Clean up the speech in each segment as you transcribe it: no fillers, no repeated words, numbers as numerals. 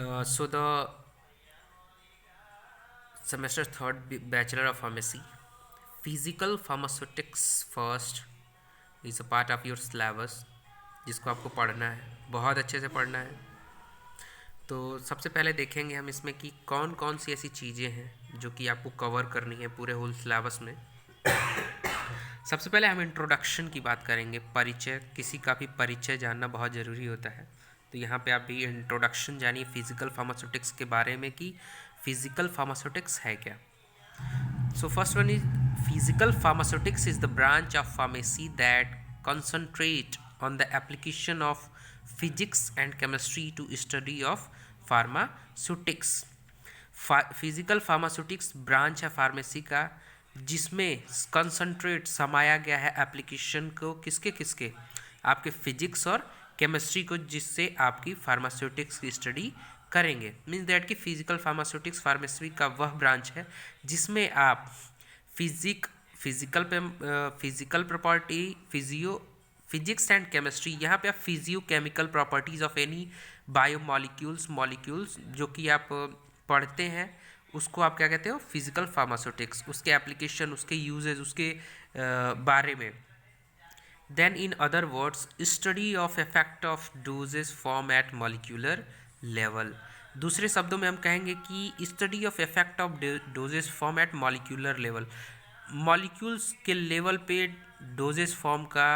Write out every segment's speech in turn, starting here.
So the semester third Bachelor of Pharmacy, Physical Pharmaceutics first is a part of your syllabus जिसको आपको पढ़ना है, बहुत अच्छे से पढ़ना है। तो सबसे पहले देखेंगे हम इसमें कि कौन कौन सी ऐसी चीज़ें हैं जो कि आपको कवर करनी है पूरे होल सिलेबस में। सबसे पहले हम इंट्रोडक्शन की बात करेंगे, परिचय, किसी का भी परिचय जानना बहुत ज़रूरी होता है। तो यहाँ पे आप भी इंट्रोडक्शन जानिए फिजिकल फार्मास्यूटिक्स के बारे में कि फिजिकल फार्मास्यूटिक्स है क्या। So first one is physical pharmaceutics is the branch of pharmacy that concentrate on the application of physics and chemistry to study of pharmaceutics। Physical pharmaceutics branch है pharmacy का जिसमें concentrate समाया गया है application को किसके किसके, आपके फिजिक्स और केमिस्ट्री को, जिससे आपकी फार्मास्यूटिक्स की स्टडी करेंगे। मीन्स दैट कि फिजिकल फार्मास्यूटिक्स फार्मेसी का वह ब्रांच है जिसमें आप physical property, physics and chemistry, यहाँ पे आप physio chemical properties of any molecules जो कि आप पढ़ते हैं उसको आप क्या कहते हो, फिजिकल फार्मास्यूटिक्स, उसके एप्लीकेशन, उसके यूजेज, उसके बारे में। Then in other words study of effect of doses form at molecular level. दूसरे शब्दों में हम कहेंगे कि study of effect of doses form at molecular level, molecules के लेवल पे डोजेस फॉर्म का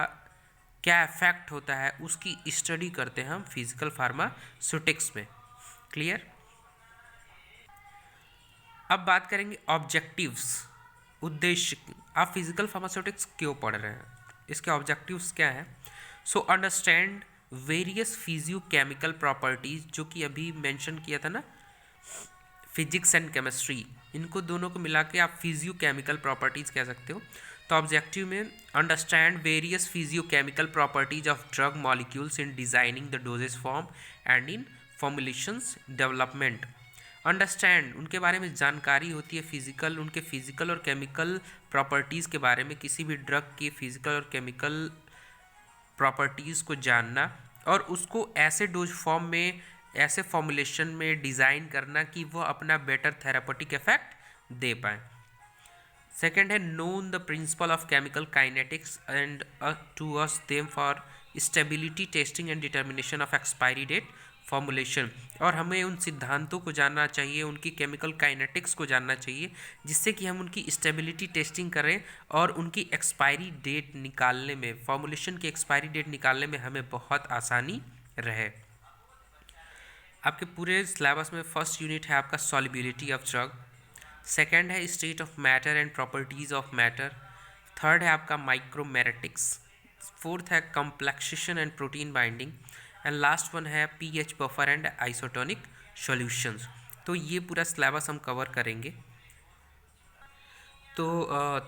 क्या इफेक्ट होता है उसकी स्टडी करते हैं हम फिजिकल फार्मास्यूटिक्स में। क्लियर। अब बात करेंगे ऑब्जेक्टिव्स, उद्देश्य। आप फिजिकल फार्मास्यूटिक्स क्यों पढ़ रहे हैं, इसके ऑब्जेक्टिव्स क्या है। So understand various physio chemical properties, जो कि अभी मेंशन किया था ना, फिजिक्स एंड केमिस्ट्री, इनको दोनों को मिला के आप फिजियो केमिकल प्रॉपर्टीज कह सकते हो। तो ऑब्जेक्टिव में understand various physio chemical properties of drug molecules in designing the doses form and in formulations development. Understand, उनके बारे में जानकारी होती है, उनके फिजिकल और केमिकल प्रॉपर्टीज़ के बारे में, किसी भी ड्रग के फिजिकल और केमिकल प्रॉपर्टीज़ को जानना और उसको ऐसे डोज फॉर्म में, ऐसे फॉर्मुलेशन में डिज़ाइन करना कि वो अपना बेटर थेरापेटिक इफेक्ट दे पाए। सेकेंड है known the principle of chemical kinetics and to use them for stability testing and determination of expiry date formulation. और हमें उन सिद्धांतों को जानना चाहिए, उनकी केमिकल काइनेटिक्स को जानना चाहिए, जिससे कि हम उनकी स्टेबिलिटी टेस्टिंग करें और उनकी एक्सपायरी डेट निकालने में, फॉर्मुलेशन की एक्सपायरी डेट निकालने में हमें बहुत आसानी रहे। आपके पूरे सिलेबस में फर्स्ट यूनिट है आपका सॉल्युबिलिटी ऑफ ड्रग, सेकेंड है state of matter and properties of matter, third है आपका माइक्रोमेरेटिक्स, फोर्थ है complexation and protein binding, and last one है pH buffer and isotonic solutions. तो ये पूरा सिलेबस हम कवर करेंगे। तो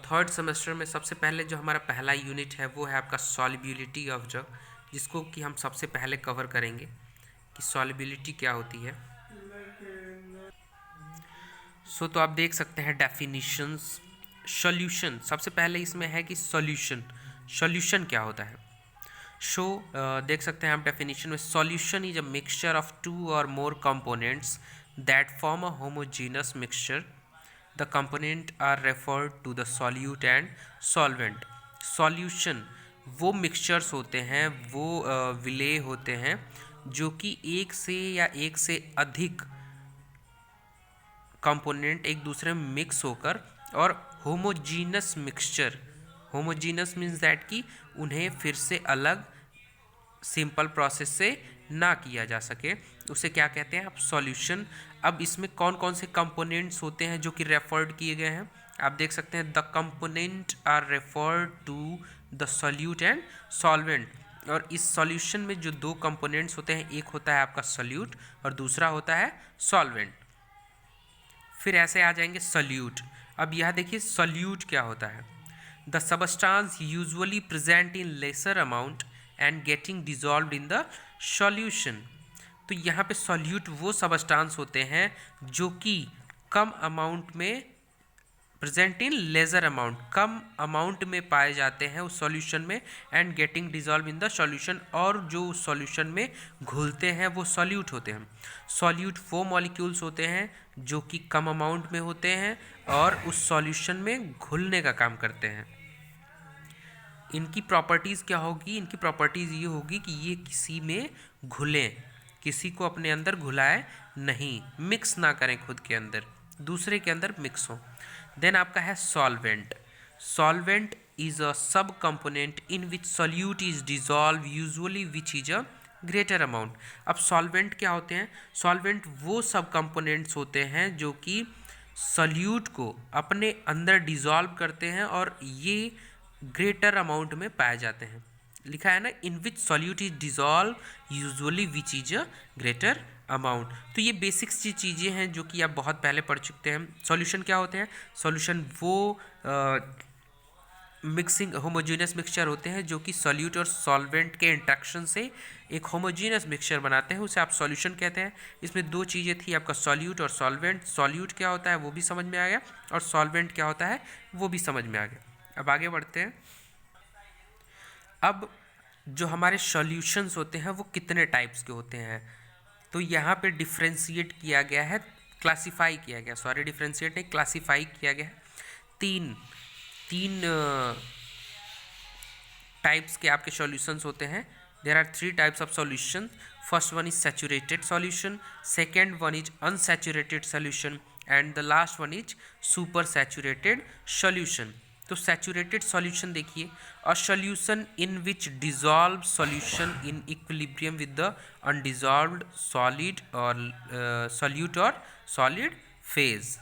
थर्ड सेमेस्टर में सबसे पहले जो हमारा पहला यूनिट है वो है आपका सॉल्युबिलिटी ऑफ ड्रग, जिसको कि हम सबसे पहले कवर करेंगे कि सॉल्युबिलिटी क्या होती है। सो तो आप देख सकते हैं डेफिनिशंस। सॉल्यूशन, सबसे पहले इसमें है कि सॉल्यूशन क्या होता है। देख सकते हैं आप डेफिनेशन में, solution is a mixture of two और more components that form a homogenous mixture. The component are referred to the solute and solvent. Solution वो मिक्सचर्स होते हैं, वो विलेय होते हैं जो कि एक से या एक से अधिक कंपोनेंट एक दूसरे में मिक्स होकर और homogeneous mixture, homogeneous means that कि उन्हें फिर से अलग सिंपल प्रोसेस से ना किया जा सके, उसे क्या कहते हैं आप, सॉल्यूशन। अब इसमें कौन कौन से कंपोनेंट्स होते हैं जो कि रेफर्ड किए गए हैं, आप देख सकते हैं the component are referred to the solute and solvent. और इस सॉल्यूशन में जो दो कंपोनेंट्स होते हैं, एक होता है आपका सॉल्यूट और दूसरा होता है सॉल्वेंट। फिर ऐसे आ जाएंगे सॉल्यूट। अब यह देखिए सॉल्यूट क्या होता है, the substance usually present in lesser amount and getting dissolve in the solution. तो यहाँ पे सॉल्यूट वो सबस्टांस होते हैं जो कि कम अमाउंट में प्रेजेंट इन लेजर अमाउंट, कम अमाउंट में पाए जाते हैं उस सॉल्यूशन में, and getting dissolve in the solution, और जो उस सॉल्यूशन में घुलते हैं वो सॉल्यूट होते हैं। सॉल्यूट वो मॉलिक्यूल्स होते हैं जो कि कम अमाउंट में होते हैं और उस सॉल्यूशन में घुलने का काम करते हैं। इनकी प्रॉपर्टीज़ क्या होगी? इनकी प्रॉपर्टीज़ ये होगी कि ये किसी में घुलें, किसी को अपने अंदर घुलाए नहीं, मिक्स ना करें खुद के अंदर, दूसरे के अंदर मिक्स हो। देन आपका है सॉल्वेंट। सॉल्वेंट इज अ सब component in which solute is dissolve usually which is a greater amount. अब सॉल्वेंट क्या होते हैं? सॉल्वेंट वो सब कंपोनेंट्स होते हैं जो कि सॉल्यूट को अपने अंदर डिजॉल्व करते हैं और ये ग्रेटर अमाउंट में पाए जाते हैं। लिखा है ना, in which solute is dissolve usually which is a greater amount. तो ये बेसिक्स चीज़ें हैं जो कि आप बहुत पहले पढ़ चुके हैं। सॉल्यूशन क्या होते हैं? सॉल्यूशन वो मिक्सिंग होमोजीनियस मिक्सचर होते हैं जो कि सॉल्यूट और सॉल्वेंट के इंट्रैक्शन से एक होमोजीनियस मिक्सचर बनाते हैं, उसे आप सॉल्यूशन कहते हैं। इसमें दो चीज़ें थी आपका, सॉल्यूट और सॉल्वेंट। सॉल्यूट क्या होता है वो भी समझ में आ गया, और सॉल्वेंट क्या होता है वो भी समझ में आ गया। अब आगे बढ़ते हैं। अब जो हमारे सॉल्यूशंस होते हैं वो कितने टाइप्स के होते हैं, तो यहाँ पे डिफ्रेंशिएट किया गया है, क्लासीफाई किया गया, सॉरी डिफ्रेंशिएट नहीं, क्लासीफाई किया गया है। तीन टाइप्स के आपके सॉल्यूशंस होते हैं। There are 3 types of solution. First one is saturated solution, second one is unsaturated solution, and the last one is super saturated solution. तो सैचुरेटेड सॉल्यूशन देखिए, a solution in which dissolve solution in equilibrium with the undissolved solid और solute और solid phase.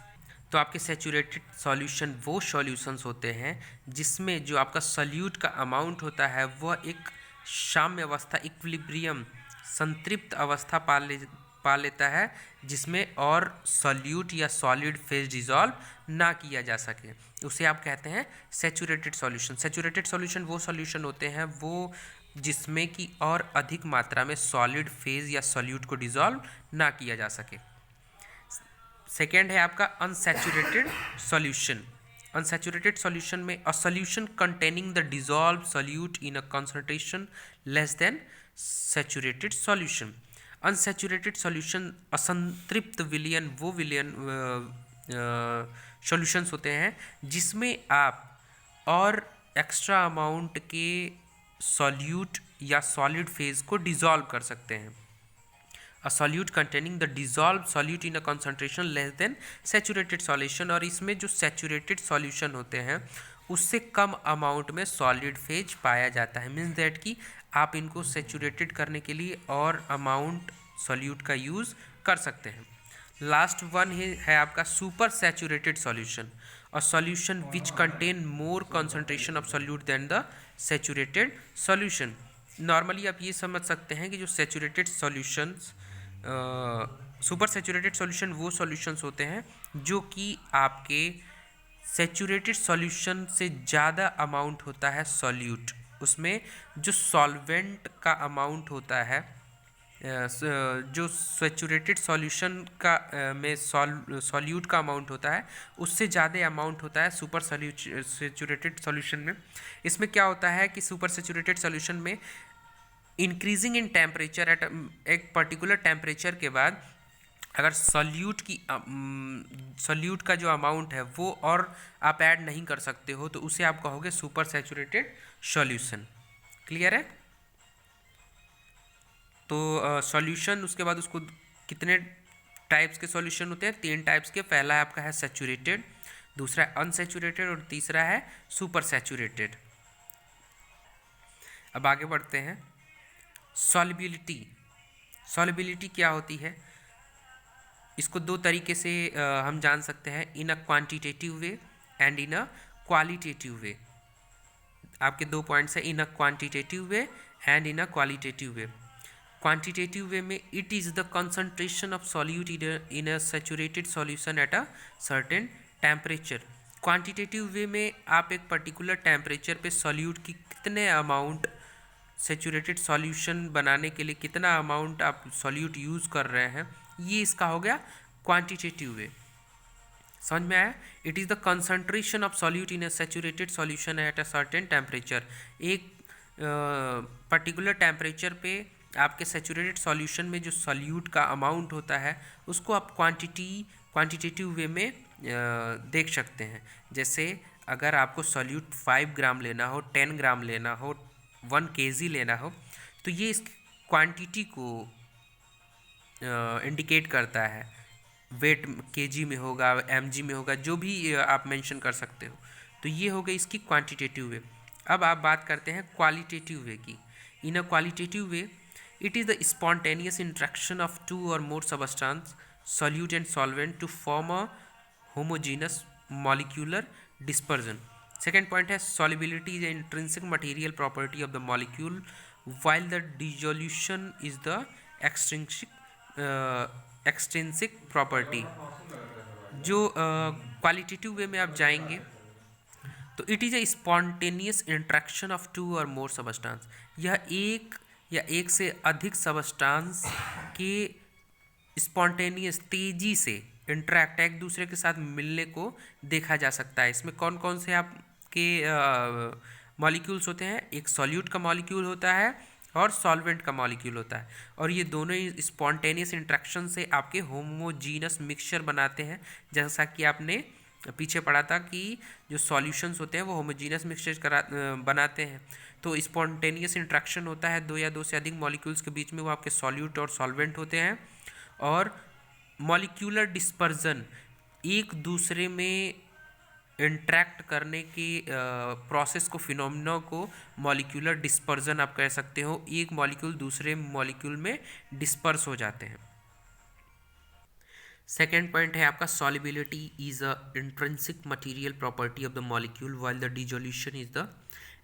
तो आपके saturated solution वो solutions होते हैं जिसमें जो आपका सॉल्यूट का अमाउंट होता है वह एक साम्य अवस्था, इक्विलिब्रियम, संतृप्त अवस्था पा लेता है, जिसमें और सॉल्यूट या सॉलिड फेज डिजॉल्व ना किया जा सके, उसे आप कहते हैं सैचुरेटेड सॉल्यूशन। सैचुरेटेड सॉल्यूशन वो सॉल्यूशन होते हैं वो जिसमें कि और अधिक मात्रा में सॉलिड फेज या सॉल्यूट को डिजॉल्व ना किया जा सके। सेकेंड है आपका अनसैचुरेटेड सॉल्यूशन। अनसैचुरेटेड सॉल्यूशन में a solution containing the dissolve solute in a concentration less than saturated solution. Unsaturated solution असंतृप्त विलयन वो विलयन सॉल्यूशंस होते हैं जिसमें आप और एक्स्ट्रा अमाउंट के सॉल्यूट या सॉलिड फेज को डिजॉल्व कर सकते हैं। A solute containing the dissolved solute in a concentration less than saturated solution, और इसमें जो सैचुरेटेड सॉल्यूशन होते हैं उससे कम अमाउंट में सॉलिड फेज पाया जाता है। मीन्स दैट कि आप इनको सैचुरेटेड करने के लिए और अमाउंट सॉल्यूट का यूज़ कर सकते हैं। लास्ट वन है आपका सुपर सैचुरेटेड सॉल्यूशन, और solution which contain more concentration of solute than the saturated solution. Normally आप ये समझ सकते हैं कि जो saturated solutions, super saturated solution वो सॉल्यूशंस होते हैं जो कि आपके सैचुरेटेड सॉल्यूशन से ज़्यादा अमाउंट होता है सॉल्यूट, उसमें जो सॉल्वेंट का अमाउंट होता है, जो सैचुरेटेड सॉल्यूशन का में सॉल्यूट का अमाउंट होता है उससे ज़्यादा अमाउंट होता है सुपर सैचुरेटेड सॉल्यूशन में। इसमें क्या होता है कि सुपर सैचुरेटेड सॉल्यूशन में इंक्रीजिंग इन टेम्परेचर एट एक पर्टिकुलर टेम्परेचर के बाद अगर सॉल्यूट का जो अमाउंट है वो और आप ऐड नहीं कर सकते हो तो उसे आप कहोगे सुपर सैचुरेटेड सॉल्यूशन। क्लियर है? तो सॉल्यूशन उसके बाद उसको कितने टाइप्स के सॉल्यूशन होते हैं? 3 टाइप्स के। पहला है आपका है सैचुरेटेड, दूसरा है अनसैचुरेटेड और तीसरा है सुपर सैचुरेटेड। अब आगे बढ़ते हैं। सॉल्युबिलिटी। सॉल्युबिलिटी क्या होती है? इसको 2 तरीके से हम जान सकते हैं, in a quantitative way and in a qualitative way. आपके 2 पॉइंट्स हैं, in a quantitative way and in a qualitative way. Quantitative way में it is the concentration of solute in a saturated solution at a certain temperature. Quantitative way में आप एक particular temperature पे solute की कितने amount, saturated solution बनाने के लिए कितना अमाउंट आप सॉल्यूट यूज़ कर रहे हैं, ये इसका हो गया क्वांटिटेटिव वे। समझ में आया? It is the concentration of solute in A saturated solution at a certain temperature. एक पर्टिकुलर टेम्परेचर पे आपके सैचुरेटेड सॉल्यूशन में जो सॉल्यूट का अमाउंट होता है उसको आप क्वांटिटेटिव वे में देख सकते हैं। जैसे अगर आपको सॉल्यूट 5 ग्राम लेना हो, 10 ग्राम लेना हो, 1 kg लेना हो, तो ये इस क्वांटिटी को इंडिकेट करता है। वेट केजी में होगा, एमजी में होगा, जो भी आप मेंशन कर सकते हो। तो ये हो गई इसकी क्वांटिटेटिव वे। अब आप बात करते हैं क्वालिटेटिव वे की। In a qualitative way it is the spontaneous interaction of 2 और more substance solute and solvent to form a homogeneous molecular dispersion. Second point है solubility is intrinsic material property of the molecule while the dissolution is the extrinsic property। जो qualitative way में आप जाएंगे तो it is a spontaneous interaction of 2 और मोर substance. यह एक या एक से अधिक सबस्टांस के स्पॉन्टेनियस तेजी से इंटरैक्ट एक दूसरे के साथ मिलने को देखा जा सकता है। इसमें कौन कौन से आपके मॉलिक्यूल्स होते हैं? एक सॉल्यूट का मॉलिक्यूल होता है और सॉल्वेंट का मॉलिक्यूल होता है, और ये दोनों ही स्पॉन्टेनियस इंट्रैक्शन से आपके होमोजीनस मिक्सचर बनाते हैं। जैसा कि आपने पीछे पढ़ा था कि जो सॉल्यूशंस होते हैं वो होमोजीनस मिक्सचर बनाते हैं। तो स्पॉन्टेनियस इंट्रैक्शन होता है 2 या 2 से अधिक मॉलिक्यूल्स के बीच में, वो आपके सॉल्यूट और सॉल्वेंट होते हैं। और मॉलिक्यूलर डिस्पर्जन एक दूसरे में इंट्रैक्ट करने की प्रोसेस को, फिनोमिना को मॉलिक्यूलर डिस्पर्जन आप कह सकते हो। एक मॉलिक्यूल दूसरे मॉलिक्यूल में डिस्पर्स हो जाते हैं। सेकेंड पॉइंट है आपका solubility is a intrinsic material property of the molecule while the dissolution is the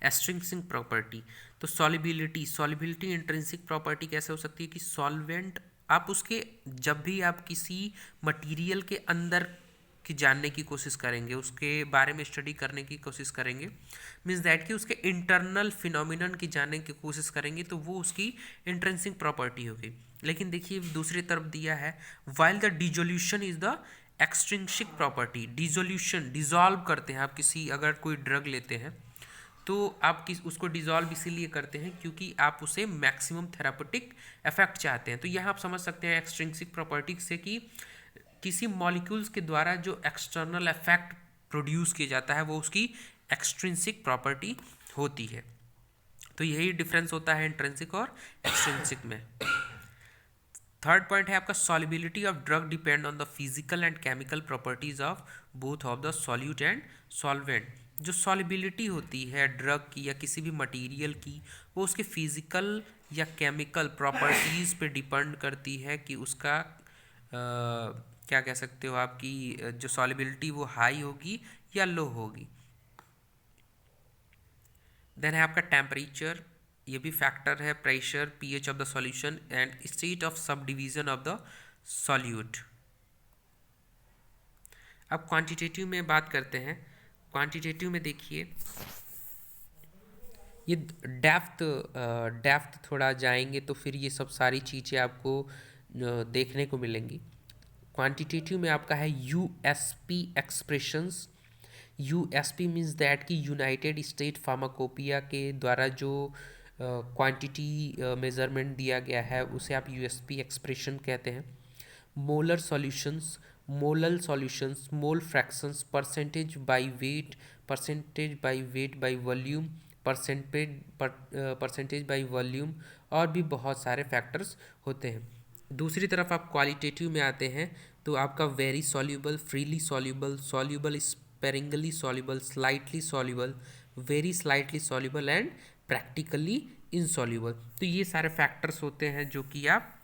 extrinsic property. तो सॉल्युबिलिटी इंट्रिंसिक प्रॉपर्टी कैसे हो सकती है कि सॉल्वेंट आप उसके, जब भी आप किसी मटेरियल के अंदर की जानने की कोशिश करेंगे, उसके बारे में स्टडी करने की कोशिश करेंगे, मीन्स दैट कि उसके इंटरनल फिनोमिनन की जानने की कोशिश करेंगे, तो वो उसकी इंट्रिंसिक प्रॉपर्टी होगी। लेकिन देखिए दूसरी तरफ दिया है while the dissolution is the extrinsic property. Dissolution, dissolve करते हैं आप किसी, अगर कोई ड्रग लेते हैं तो आप उसको डिसॉल्व इसीलिए करते हैं क्योंकि आप उसे मैक्सिमम थेरापेटिक इफेक्ट चाहते हैं। तो यहाँ आप समझ सकते हैं एक्सट्रिंसिक प्रॉपर्टी से कि किसी मॉलिक्यूल्स के द्वारा जो एक्सटर्नल इफेक्ट प्रोड्यूस किया जाता है वो उसकी एक्सट्रिंसिक प्रॉपर्टी होती है। तो यही डिफरेंस होता है इंट्रिंसिक और एक्सट्रिंसिक में। थर्ड पॉइंट है आपका solubility of drug depend on the physical and chemical properties of both of the solute and solvent. जो सॉल्युबिलिटी होती है ड्रग की या किसी भी मटेरियल की, वो उसके फिजिकल या केमिकल प्रॉपर्टीज़ पे डिपेंड करती है कि उसका क्या कह सकते हो, आपकी जो सॉल्युबिलिटी वो हाई होगी या लो होगी। देन है आपका टेम्परेचर, ये भी फैक्टर है, pressure, pH of the solution and state of sub division of the solute. अब क्वांटिटेटिव में बात करते हैं। क्वांटिटेटिव में देखिए ये डेप्थ थोड़ा जाएंगे तो फिर ये सब सारी चीज़ें आपको देखने को मिलेंगी। क्वांटिटेटिव में आपका है USP expressions. USP means that कि यूनाइटेड स्टेट फार्माकोपिया के द्वारा जो क्वांटिटी मेजरमेंट दिया गया है उसे आप यूएसपी एक्सप्रेशन कहते हैं। Molar solutions, molal solutions, mole fractions, percentage by weight, percentage by weight by volume, percentage by volume, और भी बहुत सारे फैक्टर्स होते हैं। दूसरी तरफ आप क्वालिटेटिव में आते हैं तो आपका very soluble, freely soluble, soluble sparingly soluble, slightly soluble, very slightly soluble and practically insoluble. तो ये सारे फैक्टर्स होते हैं जो कि आप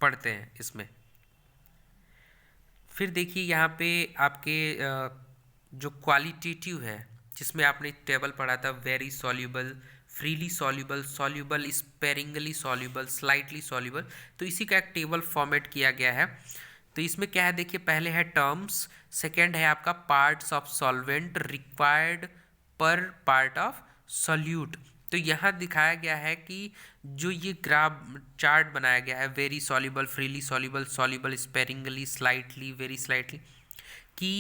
पढ़ते हैं इसमें। फिर देखिए यहाँ पे आपके जो क्वालिटेटिव है जिसमें आपने टेबल पढ़ा था, very soluble, freely soluble, soluble sparingly soluble, slightly soluble, तो इसी का एक टेबल फॉर्मेट किया गया है। तो इसमें क्या है देखिए, पहले है टर्म्स, सेकेंड है आपका पार्ट्स ऑफ सॉल्वेंट रिक्वायर्ड पर पार्ट ऑफ सॉल्यूट। तो यहाँ दिखाया गया है कि जो ये ग्राफ चार्ट बनाया गया है, very soluble, freely soluble, soluble sparingly, slightly, very slightly, कि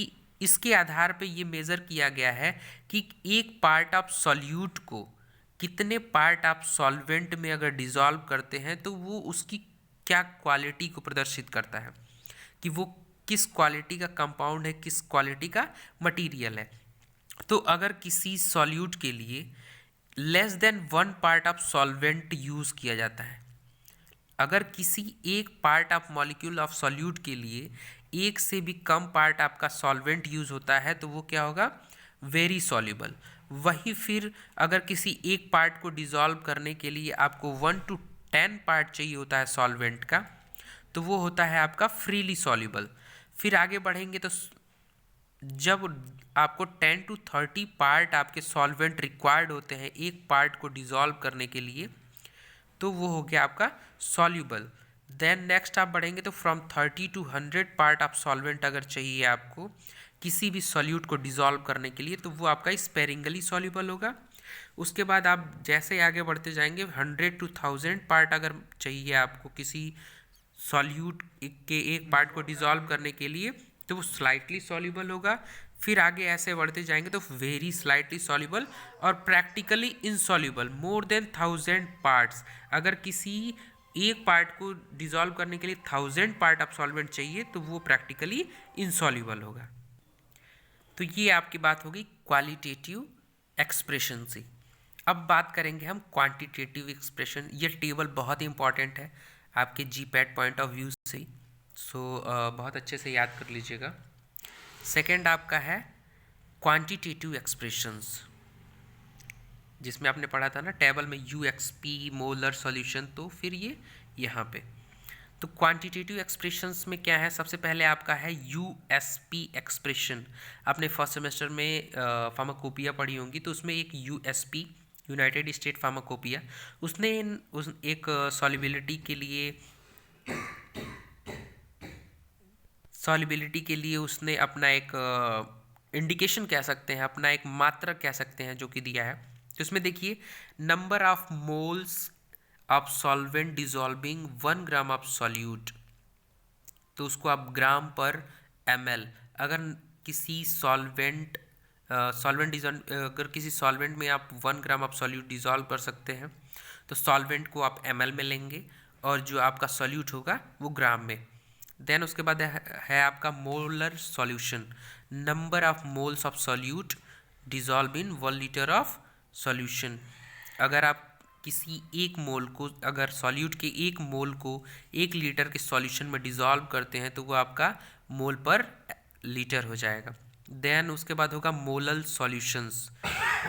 इसके आधार पे ये मेज़र किया गया है कि एक पार्ट ऑफ सॉल्यूट को कितने पार्ट आप सॉल्वेंट में अगर डिज़ोल्व करते हैं तो वो उसकी क्या क्वालिटी को प्रदर्शित करता है, कि वो किस क्वालिटी का कंपाउंड है, किस क्वालिटी का मटेरियल है। तो अगर किसी सॉल्यूट के लिए less than 1 part of solvent use किया जाता है, अगर किसी एक part of molecule of solute के लिए एक से भी कम पार्ट आपका सॉल्वेंट यूज़ होता है तो वो क्या होगा, वेरी सॉल्युबल। वही फिर अगर किसी एक पार्ट को डिज़ोल्व करने के लिए आपको 1 to 10 पार्ट चाहिए होता है सॉल्वेंट का, तो वो होता है आपका फ्रीली सॉल्युबल। फिर आगे बढ़ेंगे तो जब आपको 10 to 30 पार्ट आपके सॉल्वेंट रिक्वायर्ड होते हैं एक पार्ट को डिज़ोल्व करने के लिए, तो वो हो गया आपका सॉल्युबल। देन नेक्स्ट आप बढ़ेंगे तो from 30 to 100 part of solvent अगर चाहिए आपको किसी भी सॉल्यूट को डिज़ोल्व करने के लिए, तो वो आपका स्पेरिंगली सॉल्युबल होगा। उसके बाद आप जैसे आगे बढ़ते जाएंगे 100 to 1000 पार्ट अगर चाहिए आपको किसी सॉल्यूट के एक पार्ट को डिज़ोल्व करने के लिए, तो वो स्लाइटली सॉल्युबल होगा। फिर आगे ऐसे बढ़ते जाएंगे तो वेरी स्लाइटली सॉल्युबल और practically insoluble more than 1000 parts. अगर किसी एक पार्ट को डिज़ोल्व करने के लिए 1000 पार्ट ऑफ सॉल्वेंट चाहिए तो वो प्रैक्टिकली इनसॉल्युबल होगा। तो ये आपकी बात होगी क्वालिटेटिव एक्सप्रेशन से। अब बात करेंगे हम क्वांटिटेटिव एक्सप्रेशन। ये टेबल बहुत ही इंपॉर्टेंट है आपके जीपैट पॉइंट ऑफ व्यू से, सो बहुत अच्छे से याद कर लीजिएगा। सेकेंड आपका है क्वांटिटेटिव एक्सप्रेशंस, जिसमें आपने पढ़ा था ना टेबल में UXP मोलर सॉल्यूशन, तो फिर ये यहाँ पे। तो क्वांटिटेटिव एक्सप्रेशंस में क्या है, सबसे पहले आपका है USP एक्सप्रेशन। आपने फर्स्ट सेमेस्टर में फार्माकोपिया पढ़ी होंगी, तो उसमें एक USP यूनाइटेड स्टेट फार्माकोपिया, उसने एक सॉल्युबिलिटी के लिए उसने अपना एक इंडिकेशन कह सकते हैं, अपना एक मात्रक कह सकते हैं जो कि दिया है। तो इसमें देखिए number of moles of solvent dissolving 1 gram of solute, तो उसको आप ग्राम पर ml, अगर किसी अगर किसी सॉल्वेंट में आप 1 ग्राम ऑफ सॉल्यूट डिजॉल्व कर सकते हैं तो सॉल्वेंट को आप ml में लेंगे और जो आपका सॉल्यूट होगा वो ग्राम में। देन उसके बाद है आपका molar solution, number of moles of solute dissolve in 1 litre of solution. अगर आप किसी एक मोल को, अगर सॉल्यूट के एक मोल को 1 लीटर के सॉल्यूशन में डिजॉल्व करते हैं तो वो आपका मोल पर लीटर हो जाएगा। देन उसके बाद होगा molal solutions,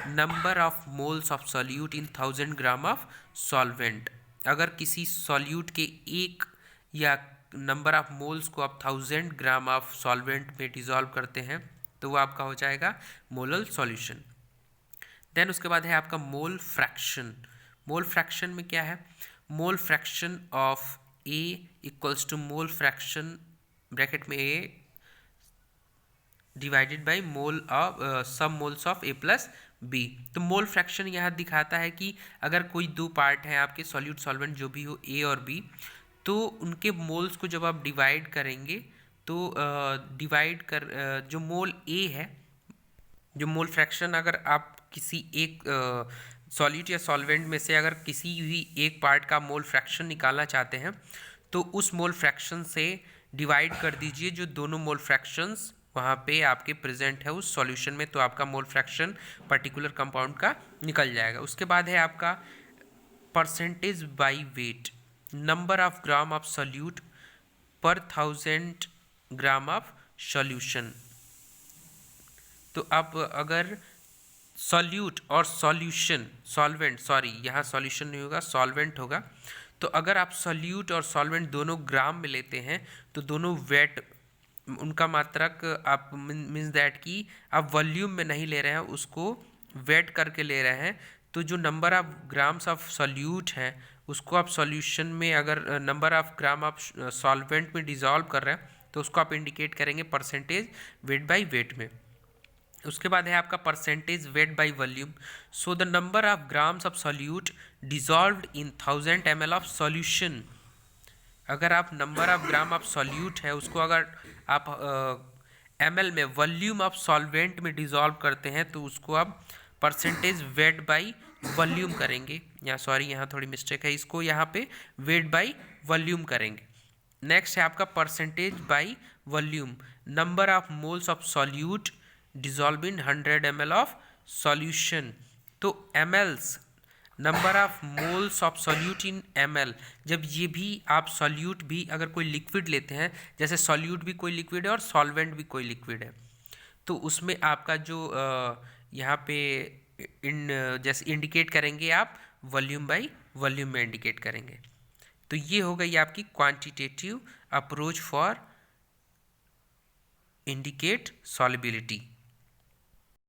number of moles of solute in 1000 gram of solvent. अगर किसी सॉल्यूट के एक या नंबर ऑफ मोल्स को आप 1000 ग्राम ऑफ सॉल्वेंट में डिजॉल्व करते हैं तो वो आपका हो जाएगा मोलल सॉल्यूशन। देन उसके बाद है आपका मोल फ्रैक्शन। मोल फ्रैक्शन में क्या है, mole fraction of A equals to mole fraction bracket में A divided by mole of सब moles of A plus B। तो मोल फ्रैक्शन यहाँ दिखाता है कि अगर कोई 2 पार्ट हैं आपके सॉल्यूट सॉल्वेंट जो भी हो A और B, तो उनके मोल्स को जब आप डिवाइड करेंगे तो जो मोल A है, जो मोल फ्रैक्शन अगर आप किसी एक सॉल्यूट या सॉल्वेंट में से अगर किसी भी एक पार्ट का मोल फ्रैक्शन निकालना चाहते हैं तो उस मोल फ्रैक्शन से डिवाइड कर दीजिए जो दोनों मोल फ्रैक्शंस वहाँ पे आपके प्रेजेंट है उस सॉल्यूशन में, तो आपका मोल फ्रैक्शन पर्टिकुलर कंपाउंड का निकल जाएगा। उसके बाद है आपका percentage by wait, number of gram of solute पर 1000 ग्राम ऑफ सॉल्यूशन। तो आप अगर सॉल्यूट और यहाँ सॉल्यूशन नहीं होगा, सॉल्वेंट होगा। तो अगर आप सॉल्यूट और सॉल्वेंट दोनों ग्राम में लेते हैं तो दोनों वेट, उनका मात्रक आप मीन्स दैट कि आप वॉल्यूम में नहीं ले रहे हैं, उसको वेट करके ले रहे हैं। तो जो number of grams of solute है उसको आप सॉल्यूशन में, अगर number of gram of solvent में डिजॉल्व कर रहे हैं तो उसको आप इंडिकेट करेंगे परसेंटेज वेट बाई वेट में। उसके बाद है आपका percentage weight by volume. So the number of grams of solute dissolved in 1000 ml of solution, अगर आप number of gram of solute है उसको अगर आप ml में वॉल्यूम ऑफ सॉल्वेंट में डिजॉल्व करते हैं तो उसको आप परसेंटेज वेट बाई वॉल्यूम करेंगे, या सॉरी यहाँ थोड़ी मिस्टेक है, इसको यहाँ पे वेट बाई वॉल्यूम करेंगे। नेक्स्ट है आपका percentage by volume, number of moles of solute dissolve in 100 ml of solution. तो mls number of moles of solute in ml, जब ये भी आप सॉल्यूट भी अगर कोई लिक्विड लेते हैं, जैसे सॉल्यूट भी कोई लिक्विड है और सॉल्वेंट भी कोई लिक्विड है, तो उसमें आपका जो यहाँ पे जैसे इंडिकेट करेंगे आप वॉल्यूम बाई वॉल्यूम में इंडिकेट करेंगे। तो ये हो गई आपकी quantitative approach for indicate solubility.